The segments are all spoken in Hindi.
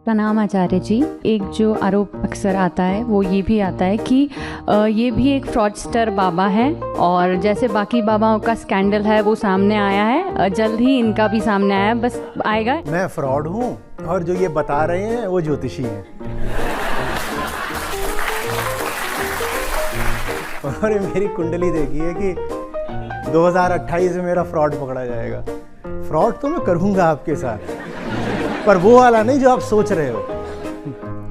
प्रणाम आचार्य जी। एक जो आरोप अक्सर आता है वो ये भी आता है कि ये भी एक फ्रॉडस्टर बाबा है और जैसे बाकी बाबाओं का स्कैंडल है वो सामने आया है, जल्द ही इनका भी सामने आया है, बस आएगा। मैं फ्रॉड हूँ और जो ये बता रहे हैं वो ज्योतिषी हैं। और ये मेरी कुंडली देखिए कि 2028 में मेरा फ्रॉड पकड़ा जाएगा। फ्रॉड तो मैं करूँगा आपके साथ, पर वो वाला नहीं जो आप सोच रहे हो।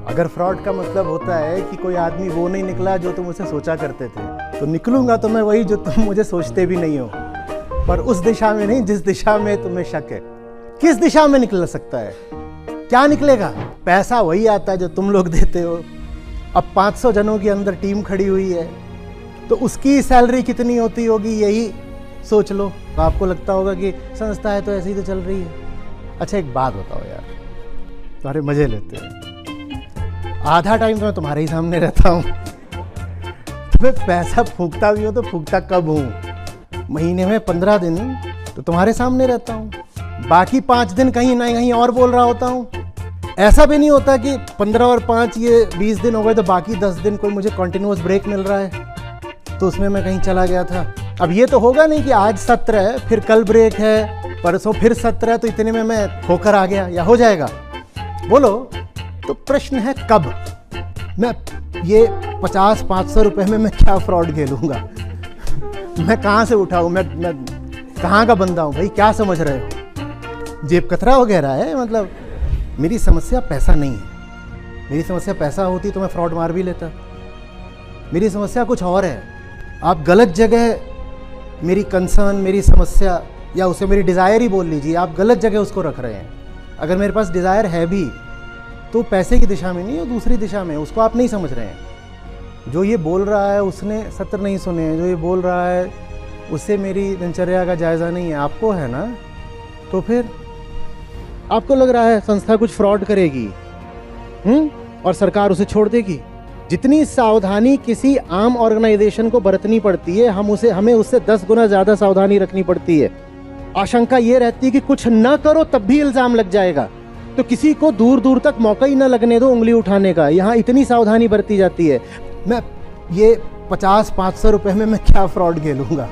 अगर फ्रॉड का मतलब होता है कि कोई आदमी वो नहीं निकला जो तुम उसे सोचा करते थे, तो निकलूंगा तो मैं वही जो तुम मुझे सोचते भी नहीं हो, पर उस दिशा में नहीं जिस दिशा में तुम्हें शक है। किस दिशा में निकल सकता है? क्या निकलेगा? पैसा वही आता है जो तुम लोग देते हो। अब 500 जनों के अंदर टीम खड़ी हुई है तो उसकी सैलरी कितनी होती होगी यही सोच लो। तो आपको लगता होगा कि संस्था है तो ऐसे ही तो चल रही है। अच्छा एक बात बताओ यार, तुम्हारे मजे लेते हैं, आधा टाइम तो मैं तुम्हारे ही सामने रहता हूँ। तुम्हें पैसा फूंकता भी हो तो फूंकता कब हूँ? महीने में 15 दिन तो तुम्हारे सामने रहता हूँ, बाकी 5 दिन कहीं ना कहीं और बोल रहा होता हूँ। ऐसा भी नहीं होता कि 15 और 5 ये 20 दिन हो गए तो बाकी 10 दिन कोई मुझे कंटिन्यूअस ब्रेक मिल रहा है तो उसमें मैं कहीं चला गया था। अब ये तो होगा नहीं कि आज सत्र है फिर कल ब्रेक है परसों फिर सत्र है तो इतने में मैं होकर आ गया, या हो जाएगा? बोलो। तो प्रश्न है कब। मैं ये 50-500 रुपए में मैं क्या फ्रॉड खेलूंगा? मैं कहाँ से उठाऊँ? मैं कहाँ का बंदा हूँ भाई? क्या समझ रहे हो? जेब कतरा वगैरह है? मतलब मेरी समस्या पैसा नहीं है। मेरी समस्या पैसा होती तो मैं फ्रॉड मार भी लेता। मेरी समस्या कुछ और है। आप गलत जगह मेरी कंसर्न, मेरी समस्या, या उसे मेरी डिज़ायर ही बोल लीजिए, आप गलत जगह उसको रख रहे हैं। अगर मेरे पास डिज़ायर है भी तो पैसे की दिशा में नहीं है, दूसरी दिशा में, उसको आप नहीं समझ रहे हैं। जो ये बोल रहा है उसने सत्र नहीं सुने हैं, जो ये बोल रहा है उससे मेरी दिनचर्या का जायज़ा नहीं है। आपको है ना? तो फिर आपको लग रहा है संस्था कुछ फ्रॉड करेगी और सरकार उसे छोड़ देगी? जितनी सावधानी किसी आम ऑर्गेनाइजेशन को बरतनी पड़ती है हमें उससे 10 गुना ज़्यादा सावधानी रखनी पड़ती है। आशंका ये रहती है कि कुछ न करो तब भी इल्ज़ाम लग जाएगा, तो किसी को दूर दूर तक मौका ही न लगने दो उंगली उठाने का। यहाँ इतनी सावधानी बरती जाती है। मैं ये 50-500 रुपए में मैं क्या फ्रॉड खेलूँगा?